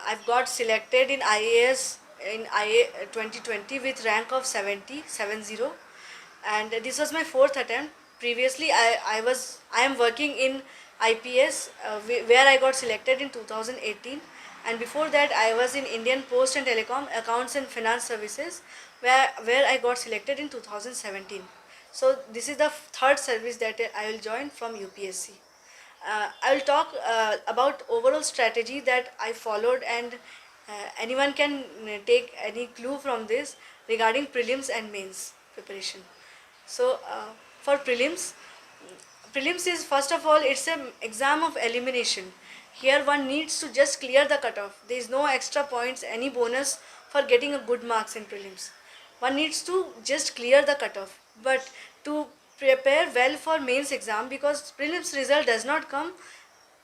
I've got selected in IAS in IA 2020 with rank of 70, and this was my fourth attempt. Previously, I am working in IPS where I got selected in 2018, and before that I was in Indian Post and Telecom Accounts and Finance Services where I got selected in 2017. So this is the third service that I will join from UPSC. I will talk about overall strategy that I followed, and anyone can take any clue from this regarding prelims and mains preparation. So for prelims is first of all it's an exam of elimination. Here one needs to just clear the cutoff. There is no extra points, any bonus for getting a good marks in prelims. One needs to just clear the cutoff. But to prepare well for mains exam, because prelims result does not come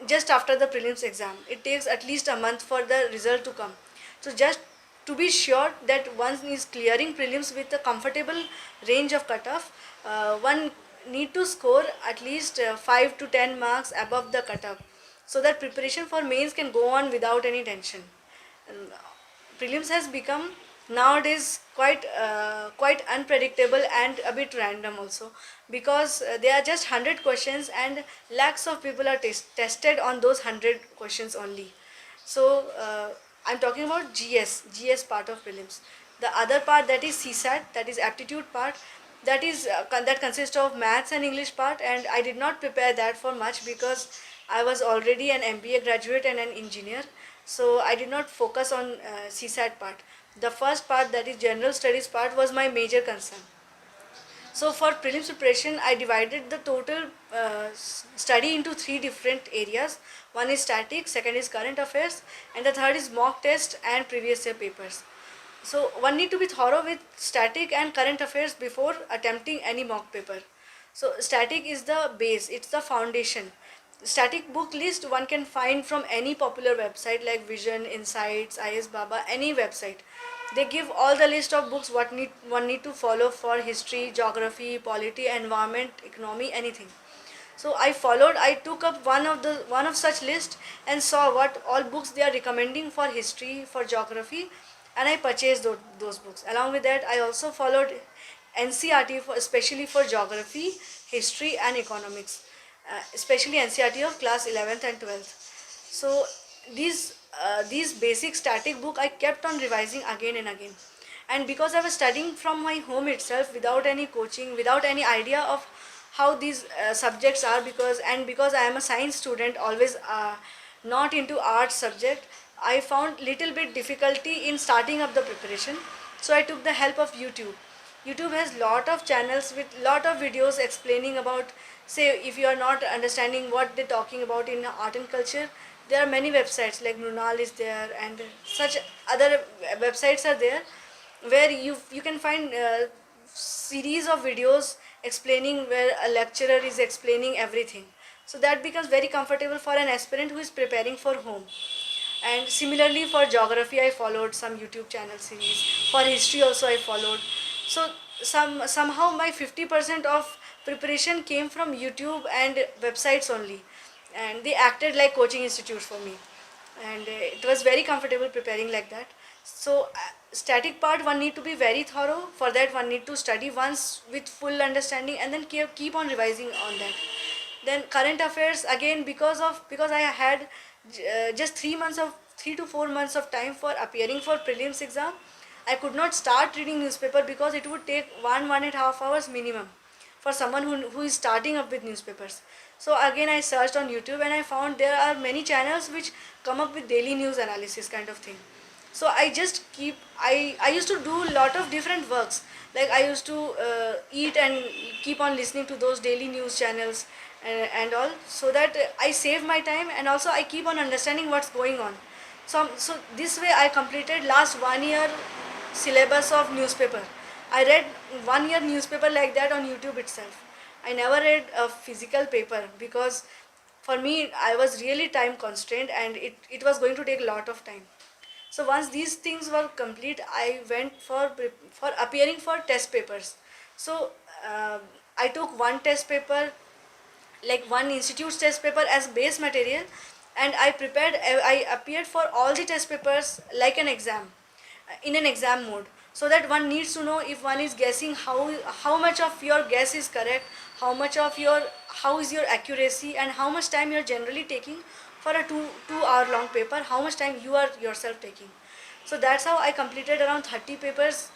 just after the prelims exam. It takes at least a month for the result to come. So just to be sure that one is clearing prelims with a comfortable range of cutoff, one need to score at least 5 to 10 marks above the cutoff, so that preparation for mains can go on without any tension. And prelims has become nowadays quite unpredictable and a bit random also, because they are just 100 questions and lakhs of people are tested on those 100 questions only. So I'm talking about gs part of prelims. The other part, that is CSAT, that is aptitude part, that consists of maths and English part, and I did not prepare that for much because I was already an MBA graduate and an engineer, so I did not focus on CSAT part. The first part, that is general studies part, was my major concern. So for prelims preparation, I divided the total study into three different areas. One is static, second is current affairs, and the third is mock test and previous year papers. So one need to be thorough with static and current affairs before attempting any mock paper. So static is the base, it's the foundation. Static book list one can find from any popular website like Vision, Insights, IS Baba, any website. They give all the list of books what one need to follow for history, geography, polity, environment, economy, anything. So I took up one of such list and saw what all books they are recommending for history, for geography, and I purchased those books. Along with that, I also followed NCRT for, especially for geography, history, and economics, especially NCRT of class 11th and 12th. So these basic static book I kept on revising again and again, and because I was studying from my home itself without any coaching, without any idea of how these subjects are, because I am a science student, always not into arts subject, I found little bit difficulty in starting up the preparation. So I took the help of YouTube. YouTube has lot of channels with lot of videos explaining about, say, if you are not understanding what they're talking about in art and culture, there are many websites like Mrunal is there, and such other websites are there where you can find series of videos explaining, where a lecturer is explaining everything. So that becomes very comfortable for an aspirant who is preparing for home. And similarly for geography, I followed some YouTube channel series. For history also I followed. So somehow my 50% of preparation came from YouTube and websites only, and they acted like coaching institutes for me, and it was very comfortable preparing like that. So static part, one need to be very thorough. For that, one need to study once with full understanding and then keep on revising on that. Then current affairs, again, because I had just 3 to 4 months of time for appearing for prelims exam, I could not start reading newspaper because it would take 1.5 hours minimum for someone who is starting up with newspapers. So again I searched on YouTube and I found there are many channels which come up with daily news analysis kind of thing. So I used to do a lot of different works, like I used to eat and keep on listening to those daily news channels and all, so that I save my time and also I keep on understanding what's going on. So this way I completed last 1 year syllabus of newspaper. I read 1 year newspaper like that on YouTube itself. I never read a physical paper because for me I was really time constrained and it was going to take a lot of time. So once these things were complete, I went for appearing for test papers. So I took one test paper, like one institute's test paper as base material, and I appeared for all the test papers like an exam, in an exam mode, so that one needs to know if one is guessing how much of your guess is correct, how much of your how is your accuracy, and how much time you're generally taking for a 2 hour long paper, how much time you are yourself taking. So that's how I completed around 30 papers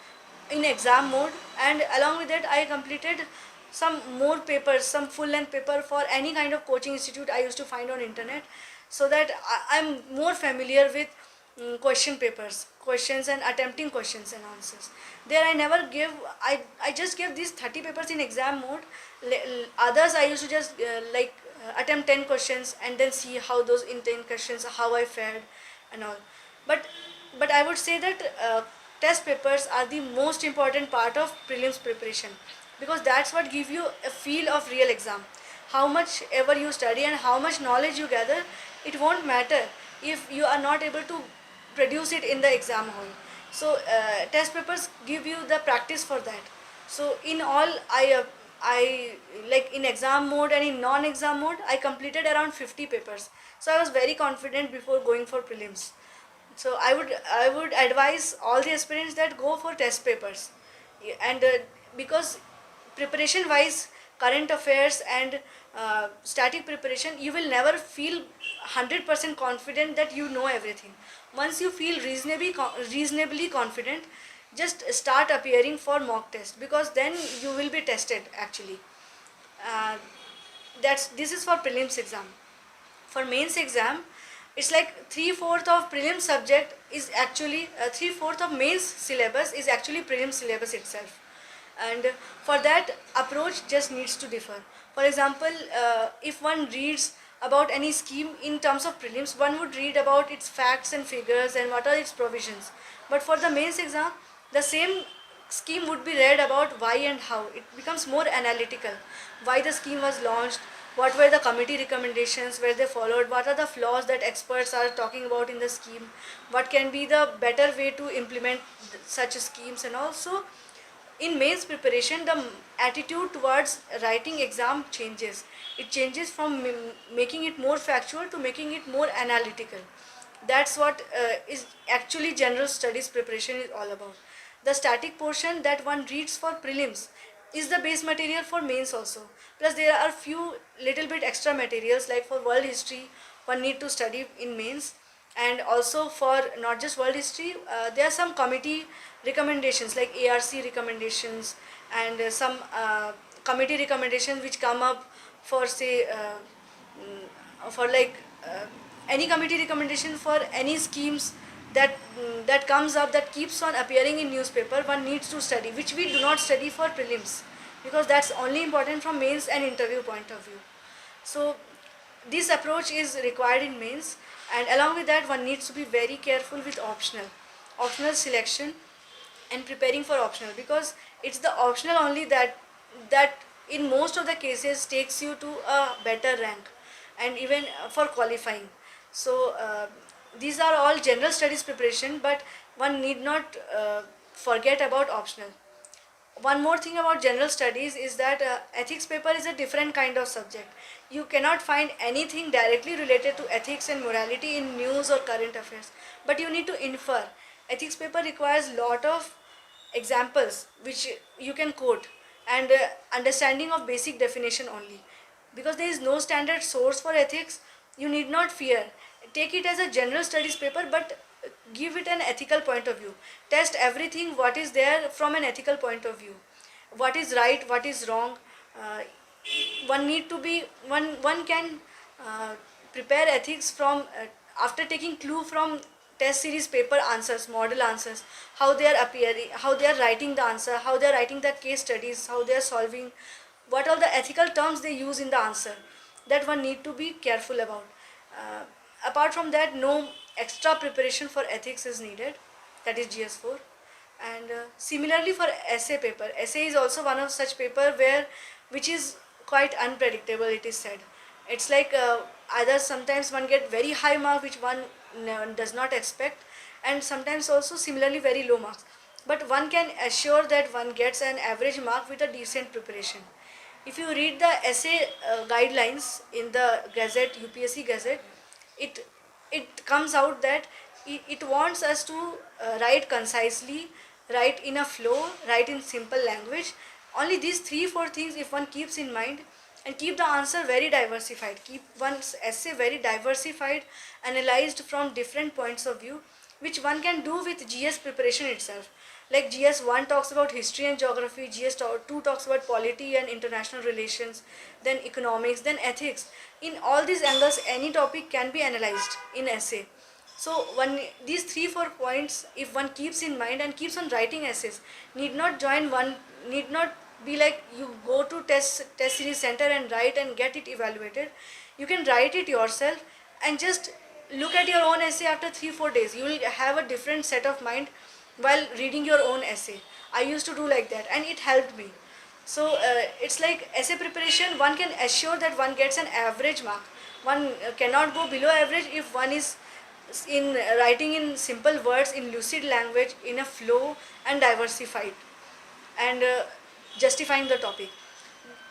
in exam mode, and along with that I completed some more papers, some full length paper for any kind of coaching institute I used to find on internet, so that I'm more familiar with question papers, questions and attempting questions and answers. There I never give, I just gave these 30 papers in exam mode. Others I used to just attempt 10 questions and then see how those in 10 questions how I fared and all. But I would say that test papers are the most important part of prelims preparation, because that's what give you a feel of real exam. How much ever you study and how much knowledge you gather, it won't matter if you are not able to produce it in the exam hall. So test papers give you the practice for that. So in all, I like in exam mode and in non-exam mode, I completed around 50 papers. So I was very confident before going for prelims. So I would advise all the aspirants that go for test papers. And because preparation wise, current affairs and static preparation, you will never feel 100% confident that you know everything. Once you feel reasonably confident, just start appearing for mock test, because then you will be tested actually. uh, that's This is for prelims exam. For mains exam, it's like 3/4 of prelim subject is actually 3/4 of mains syllabus is actually prelim syllabus itself. And for that, approach just needs to differ. For example, if one reads about any scheme in terms of prelims, one would read about its facts and figures and what are its provisions. But for the mains exam, the same scheme would be read about why and how. It becomes more analytical. Why the scheme was launched, what were the committee recommendations, were they followed, what are the flaws that experts are talking about in the scheme, what can be the better way to implement such schemes. And also in mains preparation, the attitude towards writing exam changes. It changes from making it more factual to making it more analytical. That's what is actually general studies preparation is all about. The static portion that one reads for prelims is the base material for mains also. Plus there are few little bit extra materials, like for world history one need to study in mains. And also for not just world history, there are some committee recommendations like ARC recommendations, and some committee recommendations which come up for say for any committee recommendation for any schemes that comes up, that keeps on appearing in newspaper, one needs to study, which we do not study for prelims, because that's only important from mains and interview point of view. So this approach is required in mains. And along with that, one needs to be very careful with optional selection and preparing for optional, because it's the optional only that in most of the cases takes you to a better rank, and even for qualifying. So these are all general studies preparation, but one need not forget about optional. One more thing about general studies is that ethics paper is a different kind of subject. You cannot find anything directly related to ethics and morality in news or current affairs, but you need to infer. Ethics paper requires lot of examples which you can quote, and understanding of basic definition only. Because there is no standard source for ethics, you need not fear. Take it as a general studies paper, but give it an ethical point of view. Test everything what is there from an ethical point of view. What is right, what is wrong. Uh, One need to be one can prepare ethics from after taking clue from test series paper answers, model answers, how they are appearing, how they are writing the answer, how they are writing the case studies, how they are solving, what are the ethical terms they use in the answer, that one need to be careful about. uh, Apart from that, no extra preparation for ethics is needed, that is GS4. And similarly for essay paper, essay is also one of such paper where which is quite unpredictable, it is said. It's like either sometimes one get very high mark which one does not expect, and sometimes also similarly very low marks, but one can assure that one gets an average mark with a decent preparation. If you read the essay guidelines in the gazette, UPSC gazette, it it comes out that it wants us to write concisely, write in a flow, write in simple language. Only these 3 4 things if one keeps in mind, and keep the answer very diversified, keep one's essay very diversified, analyzed from different points of view, which one can do with GS preparation itself. Like GS 1 talks about history and geography, GS 2 talks about polity and international relations, then economics, then ethics. In all these angles, any topic can be analyzed in essay. So one, these 3 4 points, if one keeps in mind and keeps on writing essays, need not join one, need not be like you go to test series center and write and get it evaluated. You can write it yourself and just look at your own essay after 3 4 days. You will have a different set of mind while reading your own essay. I used to do like that and it helped me. So it's like essay preparation, one can assure that one gets an average mark. One cannot go below average if one is in writing in simple words, in lucid language, in a flow and diversified, and justifying the topic.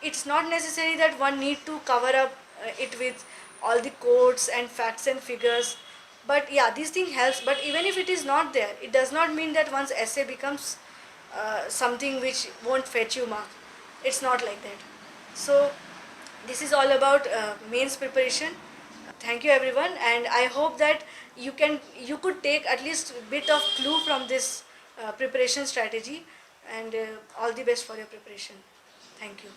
It's not necessary that one need to cover up it with all the quotes and facts and figures, but yeah, this thing helps. But even if it is not there, it does not mean that one's essay becomes something which won't fetch you mark. It's not like that. So this is all about mains preparation. Thank you everyone, and I hope that you could take at least a bit of clue from this preparation strategy, and all the best for your preparation. Thank you.